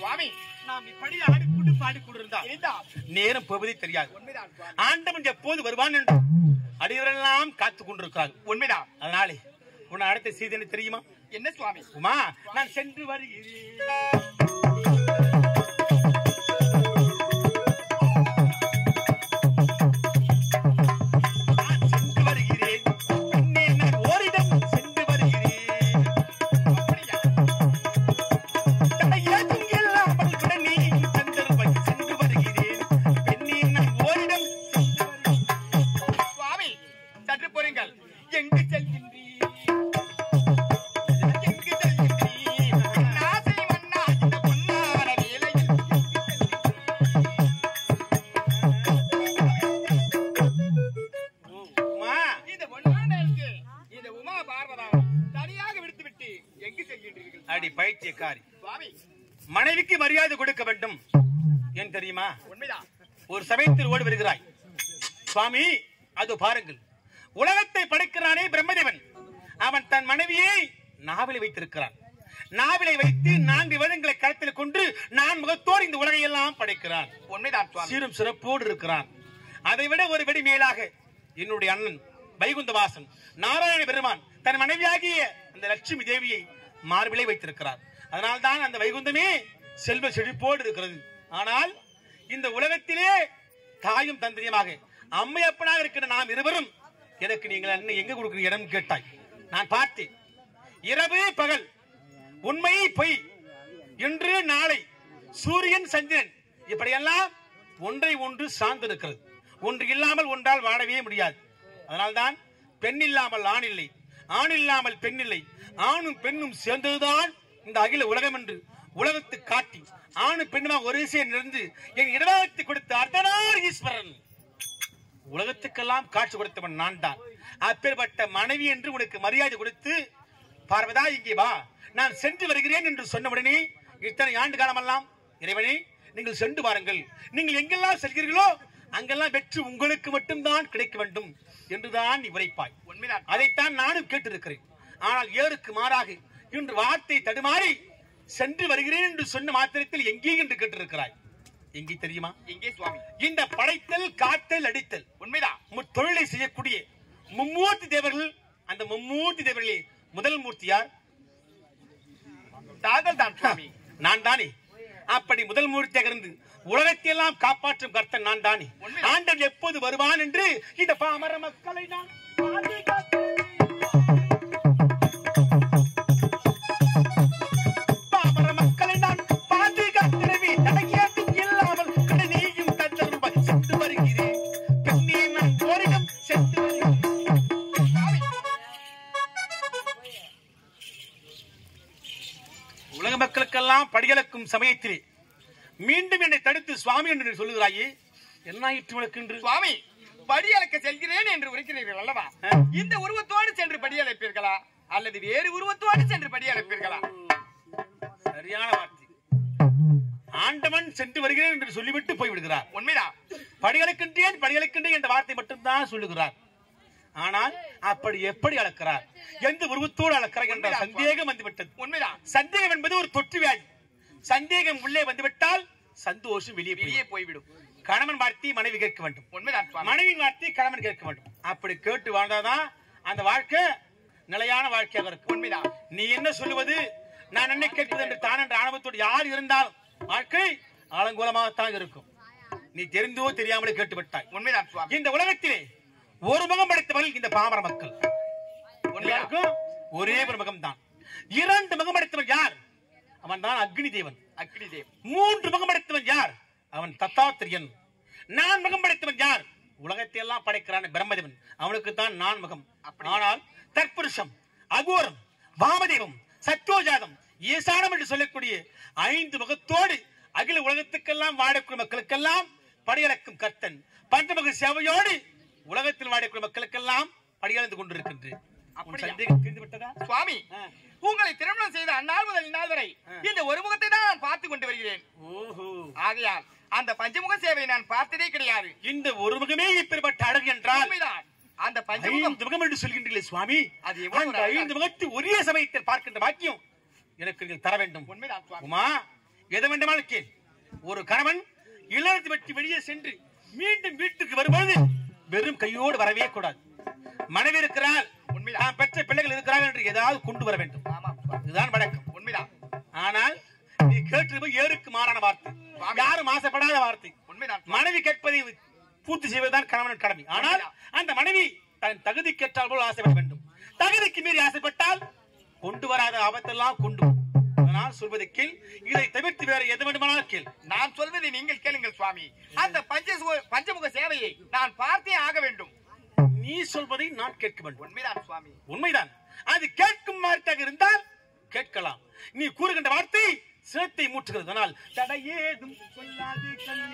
சுவாமி நாம் இப்படி ஆடிக்கொண்டு பாடிக்கொண்டிருந்தா நேரம் போவதே தெரியாது. ஆண்டவன் எப்போது வருவான் என்று அடியவரெல்லாம் காத்துக் கொண்டிருக்கிறார். உண்மைதான். அதனாலே உன்னை அடுத்த செய்தி தெரியுமா? என்ன சுவாமி? உமா, நான் சென்று வருகிறேன். மனைவிக்கு மரியாதை கொடுக்க வேண்டும் ஏன் தெரியுமா? ஒரு சமயத்தில் ஓடி வருகிறாய் சுவாமி. அது பாருங்கள், உலகத்தை படைக்கிறானே பிரம்மதேவன், அவன் தன் மனைவியை நாவிலை வைத்திருக்கிறான். நாவிலை வைத்து 4 வேதங்களை கருத்தில் கொண்டு நான் முகத்தோடு இந்த உலகை எல்லாம் படைக்கிறான். உண்மைதான். சீரும் சிறப்போடு இருக்கிறான். அதைவிட ஒரு வெடி மேலாக என்னுடைய அண்ணன் வைகுந்தவாசன் நாராயண பெருமான் தன் மனைவியாகிய அந்த லட்சுமி தேவியை மார்பிலை வைத்திருக்கிறார். அதனால்தான் அந்த வைகுந்தமே செல்வ செழிப்போடு இருக்கிறது. ஆனால் இந்த உலகத்திலே தாயும் தந்திரியமாக அம்மை அப்பனாக இருக்கிற நாம் இருவரும் எனக்கு நீங்கள் அண்ணன் எங்க கொடுக்கிற இடம் கேட்டாய். நான் பார்த்தேன். இரவு பகல், உண்மை பொய், இன்று நாளை, சூரியன் சந்திரன் இப்படியெல்லாம் ஒன்றை ஒன்று சார்ந்து இருக்கிறது. ஒன்று இல்லாமல் ஒன்றால் வாழவே முடியாது. அதனால்தான் பெண் இல்லாமல் ஆண் இல்லை, ஆண் இல்லாமல் பெண் இல்லை, ஆணும் பெண்ணும் சேர்ந்ததுதான் இந்த அகில உலகம் என்று உலகத்து காட்டி ஆணு பெண்ணுமாக ஒரு விஷயம் இருந்து என் இடவாகத்தை கொடுத்த அர்த்தநார் ஈஸ்வரன் உலகத்துக்கெல்லாம் காட்சி கொடுத்தவன் நான் தான். அப்பேற்பட்ட மனைவி என்று உனக்கு மரியாதை கொடுத்து, பார்வதா இங்கே வா, நான் சென்று வருகிறேன் என்று சொன்னவுடனே இத்தனை ஆண்டு காலமெல்லாம் இறைவனே நீங்கள் சென்று பாருங்கள், நீங்கள் எங்கெல்லாம் செல்கிறீர்களோ அங்கெல்லாம் வெற்றி உங்களுக்கு மட்டும்தான் கிடைக்க வேண்டும் என்றுதான் நீ உரைப்பாய். அதைத்தான் நானும் கேட்டிருக்கிறேன். ஆனால் ஏருக்கு மாறாக இன்று வார்த்தை தடுமாறி சென்று வருகிறேன் என்று சொன்ன மாத்திரத்தில் எங்கே என்று கேட்டிருக்கிறாய். எங்கே தெரியுமா? எங்கே சுவாமி? இந்த படைத்தல், காத்தல், அடித்தல் உண்மைதான் தொழிலை செய்யக்கூடிய மும்மூர்த்தி தேவர்கள். அந்த மும்மூர்த்தி தேவர்களே முதல் மூர்த்தியார் தாங்கள் தான் சுவாமி. நான் தானே. அப்படி முதல் மூர்த்தியாக இருந்து உலகத்தையெல்லாம் காப்பாற்றும் கர்த்தன் நான் தானே. ஆண்டவன் எப்போது வருவான் என்று இந்த பாமர மக்களை நான் பாதுகாக்கிறவே தடையேதும் இல்லாமல் கடனையும் தந்தரும் சென்று வருகிறேன். பெண்ணே நான் ஓரிடம் சென்று வருகிறேன். உலக மக்களுக்கெல்லாம் படியளக்கும் சமயத்திலே மீண்டும் என்னை தடுத்து சுவாமி என்று சொல்லுகிறாயே, என்ன ஆயிற்று உனக்கு என்று? சுவாமி, படியளக்க செல்கிறேன் என்று உரைக்கிறீர்கள் அல்லவா? இந்த உருவத்தோடு சென்று படியளப்பீர்களா அல்லது வேறு உருவத்தோடு சென்று படியளப்பீர்களா? சரியான வார்த்தை. ஆண்டவன் சென்று வருகிறேன் என்று சொல்லிவிட்டு போய்விடுகிறார். உண்மைதான். படியளக்கின்றேன் என்ற வார்த்தை மட்டும்தான் சொல்லுகிறார். ஆனால் அப்படி எப்படி அளக்கிறார், எந்த உருவத்தோடு அளக்கிறார் என்ற சந்தேகம் வந்துவிட்டது. உண்மைதான். சந்தேகம் என்பது ஒரு தொற்று வியாதி. சந்தேகம் உள்ளே வந்துவிட்டால் சந்தோஷம் வெளியே போய்விடும். கணவன் வார்த்தை மனைவி கேட்க வேண்டும். உண்மைதான். மனைவி வார்த்தை கணவன் கேட்க வேண்டும். அப்படி கேட்டு வாழ்ந்தாதான் அந்த வாழ்க்கை நிலையான வாழ்க்கையாக இருக்கும். உண்மைதான். நீ என்ன சொல்லுவது, நான் என்ன கேட்பது என்று தான் என்ற ஆணவத்தோடு யார் இருந்தால் வாழ்க்கை ஆலங்கோலமாகத்தான் இருக்கும். நீ தெரிந்தோ தெரியாமலே கேட்டுவிட்டாய். உண்மைதான் சுவாமி. இந்த உலகத்திலே ஒரு முகம் படைத்தவர்கள் இந்த பாமர மக்கள். ஒரே ஒரு முகம் தான். 2 முகம் படைத்தவன் யார்? அவன் தான் அக்னி தேவன். 3 முகம் படைத்தவன் யார்? அவன் தத்தாத்திரியன். 4 முகம் படைத்தவன் யார்? உலகத்தை எல்லாம் படைக்கிறான் பிரம்மதேவன். அவனுக்கு தான் 4 முகம். ஆனால் தற்புருஷம், அகோரம், வாமதேவம், சத்யோஜாதம், ஈசானம் என்று சொல்லக்கூடிய 5 முகத்தோடு அகில உலகத்துக்கெல்லாம் வாழக்கூடிய மக்களுக்கெல்லாம் படியளக்கும் கர்த்தன் பஞ்சமுக சேவையோடு உலகத்தில் வாழக்கூடிய மக்களுக்கெல்லாம் படியளந்து கொண்டிருக்கின்றேன். சுவாமி, உங்களை திருமணம் செய்த அந்நாள் முதல் இந்நாள் வரை இந்த ஒரு முகத்தை தான் நான் பார்த்து கொண்டு வருகிறேன். ஆகையால் அந்த பஞ்சமுக சேவை நான் பார்த்ததே கிடையாது. இந்த ஒரு முகமே இப்பேற்பட்ட அழகு என்றால் அந்த பஞ்சமுகம் முகம் என்று சொல்கின்றீர்களே சுவாமி, அது 5 முகத்தை ஒரே சமயத்தில் பார்க்கின்ற பாக்கியம் எனக்கு நீங்கள் தர வேண்டும். உண்மைதான். உமா, எதை வேண்டுமானால் கேள். ஒரு கணவன் இல்லத்தை விட்டு வெளியே சென்று மீண்டும் வீட்டுக்கு வரும்போது வெறும் கையோடு வரவே கூடாது. மனைவி இருக்கிறாள், நான் பெற்ற பிள்ளைகள் இருக்கிறார்கள் என்று ஏதாவது கொண்டு வர வேண்டும். இதுதான் வழக்கம். உண்மைதான். ஆனால் நீ கேட்டு ஏருக்கு மாறான வார்த்தை, யாரும் ஆசைப்படாத வார்த்தை. மனைவி கேட்பதை பூர்த்தி செய்வதுதான் கணவன் கடமை. ஆனால் அந்த மனைவி தன் தகுதி கேட்டால் போல் ஆசைப்பட வேண்டும். தகுதிக்கு மீறி ஆசைப்பட்டால் கொண்டு வராத ஆபத்தெல்லாம் கொண்டு. நான் சொல்வதை கேள், இதை தவிர்த்து வேற எது வேண்டுமானால் கேள். நான் சொல்வதை நீங்கள் கேளுங்கள் சுவாமி. அந்த பஞ்சமுக சேவையை நான் பார்த்தே ஆக வேண்டும். நீ சொல்வதை நான் கேட்க வேண்டும். உண்மைதான் சுவாமி, உண்மைதான். அது கேட்கும் வார்த்தையாக இருந்தால் கேட்கலாம். நீ கூறுகின்ற வார்த்தை சிரத்தை மூட்டுகிறது. ஆனால் தடையேதும் சொல்லாதே கண்ணே,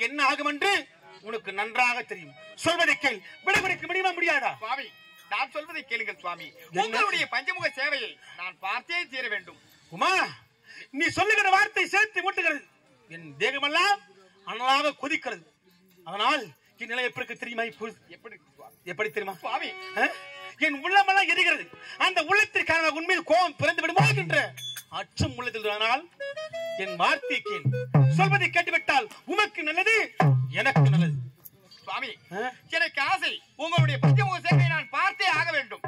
என்ன ஆகும் என்று உனக்கு நன்றாக தெரியும். சொல்வதை கேள். விடைபெறுக்க முடியுமா முடியாதா? சுவாமி, நான் சொல்வதை கேளுங்கள் சுவாமி. உங்களுடைய பஞ்சமுக சேவையை நான் பார்த்தே தீர வேண்டும். உமா, நீ சொல்லுகிற வார்த்தை சேர்த்து மூட்டுகிறது. என் தேகமெல்லாம் அனலாக கொதிக்கிறது. அதனால் என் நிலை எப்படி தெரியுமா? எப்படி தெரியுமா சுவாமி? என் உள்ளமெல்லாம் எரிகிறது. அந்த உள்ளத்திற்கான உண்மையில் கோபம் பிறந்து விடுமா என்ற அச்சம் உள்ளதில். ஆனால் என் வார்த்தை கேள். சொல்வதை கேட்டுவிட்டால் உமக்கு நல்லது, எனக்கு நல்லது. சுவாமி, எனக்கு ஆசை உங்களுடைய பஞ்சமுக சேவையை நான் பார்த்தே ஆக வேண்டும்.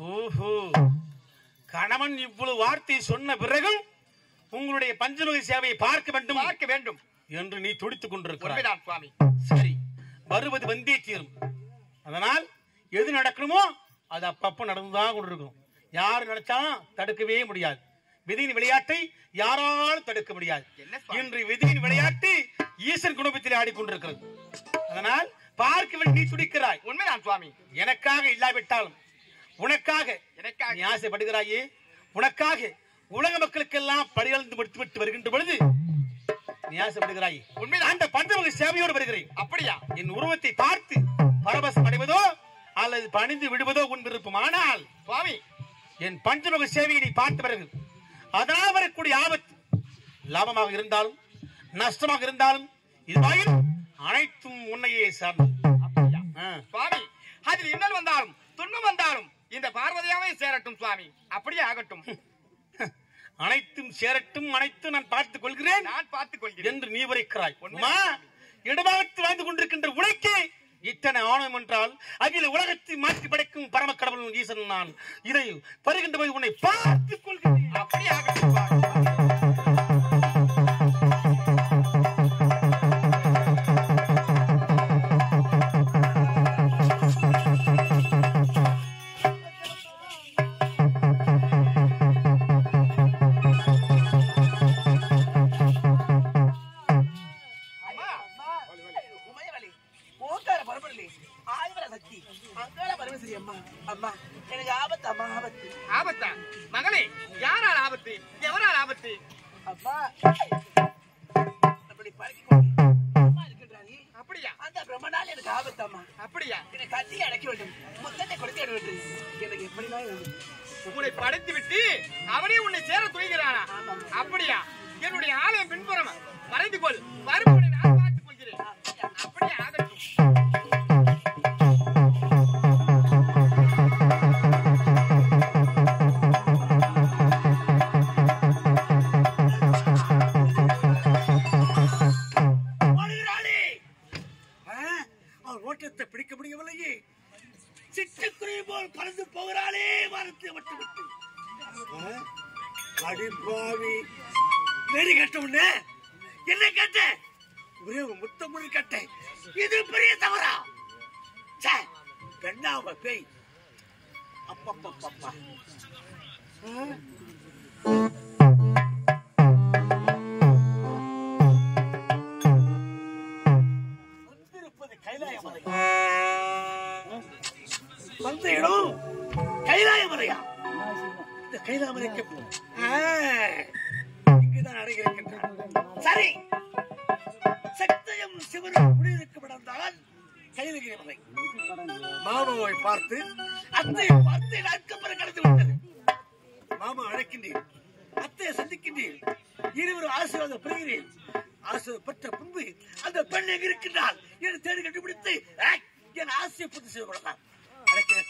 ஓஹோ, கணவன் இவ்வளவு வார்த்தை சொன்ன பிறகும் உங்களுடைய பஞ்சமுக சேவையை பார்க்க வேண்டும் என்று நீ துடித்துக் கொண்டிருக்கிறாய். சுவாமி, சரி, வருவது வந்தே தீரும். அதனால் எது நடக்கணுமோ அது அப்பப்ப நடந்துதான் கொண்டிருக்கும். யாரு நினைச்சாலும் தடுக்கவே முடியாது. விதியின் விளையாட்டை யாராலும் தடுக்க முடியாது. இன்று விதியின் விளையாட்டு ஈசன் குடும்பத்தில் ஆடிக்கொண்டிருக்கிறது. அதனால் பார்க்க நீ துடிக்கிறாய். உண்மைதான் சுவாமி. எனக்காக இல்லாவிட்டாலும் உனக்காக நீ ஆசைப்படுகிறாயே. உனக்காக உலக மக்களுக்கெல்லாம் படியளந்து முடித்துவிட்டு வருகின்ற பொழுது நீ ஆசைப்படுகிறாய். உண்மைதான். அந்த பஞ்சமுக சேவையோடு வருகிறேன். அப்படியா? என் உருவத்தை பார்த்து பரவசம் அடைவதோ அல்லது பணிந்து விடுவதோ உன் விருப்பம். ஆனால் சுவாமி, என் பஞ்சமுக சேவையை நீ பார்த்த பிறகு அதனால் வரக்கூடிய ஆபத்து லாபமாக இருந்தாலும் நஷ்டமாக இருந்தாலும் இதுவாயில் அனைத்தும் உன்னையே சார்ந்தது. சுவாமி, அதில் இன்னல் வந்தாலும் துன்பம் வந்தாலும் இந்த பார்வதியாவே சேரட்டும் சுவாமி. அப்படியே ஆகட்டும். அனைத்தும் சேரட்டும், அனைத்தும் நான் பார்த்துக் கொள்கிறேன், நான் பார்த்துக் கொள்கிறேன் என்று நீ உரைக்கிறாய். இடமாகத்து வாழ்ந்து கொண்டிருக்கின்ற உனக்கே இத்தனை ஆணவம் என்றால் அகில உலகத்தை மாற்றி படைக்கும் பரம கடவுள் ஈசன் நான். இதை வருகின்ற போது உன்னை பார்த்துக் கொள்கிறேன். அப்படியே ஆகட்டும். ஆபத்தா? மகளே, யாரால் ஆபத்து? எவரால் ஆபத்து? அப்படியா? அந்த பிரம்மனால் எனக்கு ஆபத்தாமா. அப்படியா? என்னை கட்டி அடக்கி வேண்டும், முத்தத்தை கொடுத்து வேண்டும். எனக்கு எப்படிதான் உன்னை படைத்து விட்டு அவனே உன்னை சேர துணிகிறானா? அப்படியா? என்னுடைய ஆலயம் பின்புறம் மறைந்து கொள், வருபவனை நான் பார்த்துக் கொள்கிறேன். அப்படியே ஆகட்டும். ஓட்டத்தை பிடிக்க முடியவில்லையே. சிட்டுக்குருவி போல் பறந்து போகிறாளே வாரத்தை விட்டு விட்டு. அடிப்பாவி, நேரி கட்ட உடனே என்ன கேட்ட? ஒரே ஒரு முத்தம் முறை கேட்டேன். இது பெரிய தவறா? பெண்ணாவ பேய். அப்பப்பப்பப்பா. வந்திருப்பது கைலாய மலை. வந்த இடம் கைலாய மலையா? இந்த கைலாய மலைக்கு இங்குதான் அடங்கியிருக்கின்றான். சரி, சக்தியும் சிவனும் குடியிருக்கும் இடம்தான் கைலகிரி மலை. மாமாவை பார்த்து அத்தையை பார்த்து நாட்கு பிறகு கடந்து விட்டது. மாமா அழைக்கின்றேன், அத்தையை சந்திக்கின்றேன், இருவரும் ஆசீர்வாதம் பெறுகிறேன். ஆசீர்வாதம் பெற்ற பின்பு அந்த பெண் எங்க இருக்கின்றால் என்று தேடி கண்டுபிடித்து என் ஆசையை பூர்த்தி செய்து கொள்ளலாம். அழைக்கிறேன்.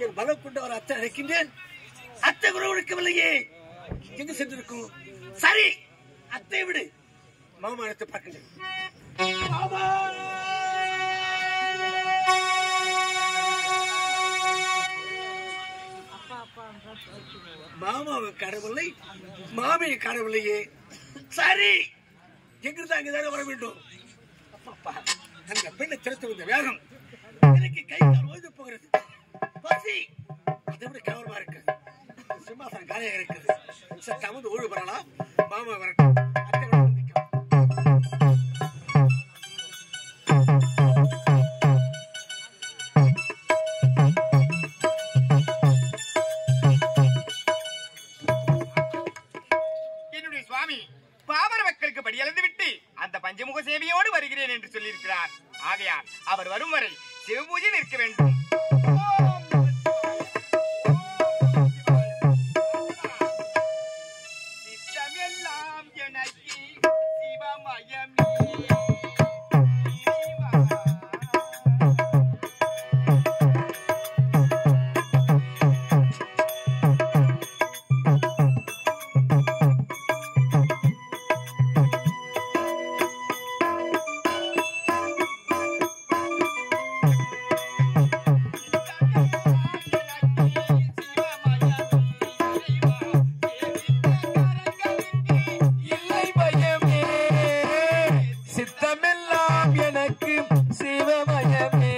என் பலம் கொண்டு அவர் அத்தை அழைக்கின்றேன். அத்தை உறவெடுக்கவில்லையே, எங்க சென்றிருக்கும்? சரி, அத்தை விடு, மாமா அழைத்து பார்க்கின்றேன். மாமாவை காணவில்லை, மாமியை காணவில்லையே. சரி, எங்கிருந்து அங்கதானே வர வேண்டும். அப்பா, அந்த பெண்ணை திறத்து வந்த வேகம் எனக்கு கை கால் ஓய்ந்து போகிறது. பசி அதை விட கவனமா இருக்கு. சிம்மாசனம் காலியாக இருக்குது. சற்று அமர்ந்து ஓய்வு பெறலாம். மாமா வரட்டும். அத்தை விட என்னுடைய சுவாமி பாமர மக்களுக்கு படியளந்து விட்டு அந்த பஞ்சமுக சேவையோடு வருகிறேன் என்று சொல்லியிருக்கிறார். ஆகையால் அவர் வரும் வரை சிவபூஜை நிற்க வேண்டும். சித்தமெல்லாம் எனக்கு சிவமயமே.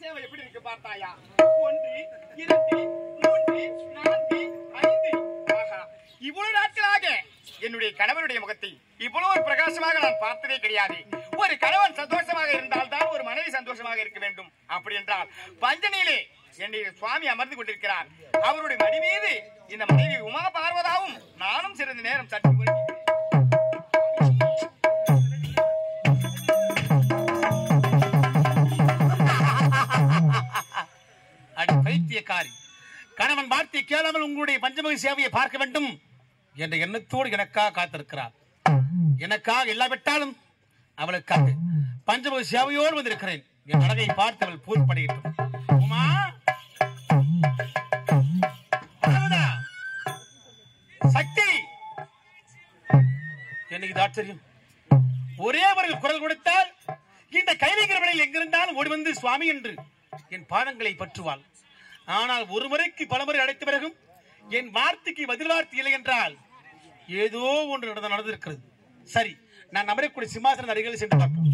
சேவை எப்படி இருக்கு பார்த்தாயா? 1 2 3 4 5 ஆஹா, இவ்வளவு நாட்களாக என்னுடைய கணவனுடைய முகத்தை இவ்வளவு ஒரு பிரகாசமாக நான் பார்த்ததே கிடையாது. ஒரு கணவன் சந்தோஷமாக இருந்தால் தான் ஒரு மனைவி சந்தோஷமாக இருக்க வேண்டும். அப்படி என்றால் பஞ்சனையிலே என்னுடைய சுவாமி அமர்ந்து கொண்டிருக்கிறார். அவருடைய மடி மீது இந்த மனைவி உமா பார்வதாவும் நானும் சிறிது நேரம் சற்று அடி பைத்தியக்காரி, கணவன் வார்த்தை கேளாமல் உங்களுடைய பஞ்சமுக சேவையை பார்க்க வேண்டும் என்ற எண்ணத்தோடு எனக்காக காத்திருக்கிறார். எனக்காக இல்லாவிட்டாலும் அவளுக்காக பஞ்சமுக சேவையோடு வந்திருக்கிறேன். என் அழகை பார்த்து அவள் பூர்ப்படையிட்டும். உமா, சக்தி, எனக்கு ஆச்சரியம். ஒரே ஒரு குரல் கொடுத்தால் இந்த கைலிகிரவனையில் எங்கிருந்தாலும் ஓடி வந்து சுவாமி என்று என் பாதங்களை பற்றுவாள். ஆனால் ஒரு முறைக்கு பலமுறை அழைத்த பிறகும் என் வார்த்தைக்கு பதில் வார்த்தை இல்லை என்றால் ஏதோ ஒன்று நடந்திருக்கிறது. சரி, நான் அமரக்கூடிய சிம்மாசன அருகில் சென்று பார்ப்போம்.